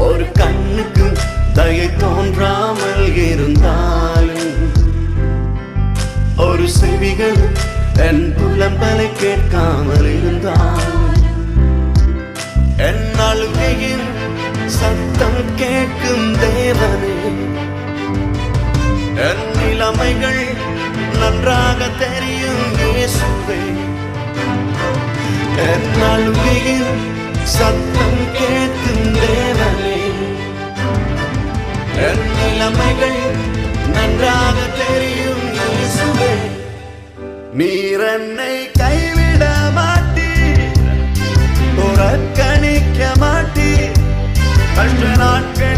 ஒரு கண்ணுக்கு தயை தோன்றாமல் இருந்தாலும் ஒரு செவிகள் என் புலம்பலை கேட்காமல் இருந்தாலும் என் அழுகையின் சத்தம் கேட்கும் தேவனே, என் நிலைமைகள் நன்றாக தெரியும் இயேசுவே. என் அழுகையின் சத்தம் கேட்கும் தேவனே, என் நிலைமைகள் நன்றாக தெரியும் இயேசுவே. நீர் என்னை கைவிட மாட்டீர், புறக்கணிக்க மாட்டீர். கஷ்ட நாட்கள்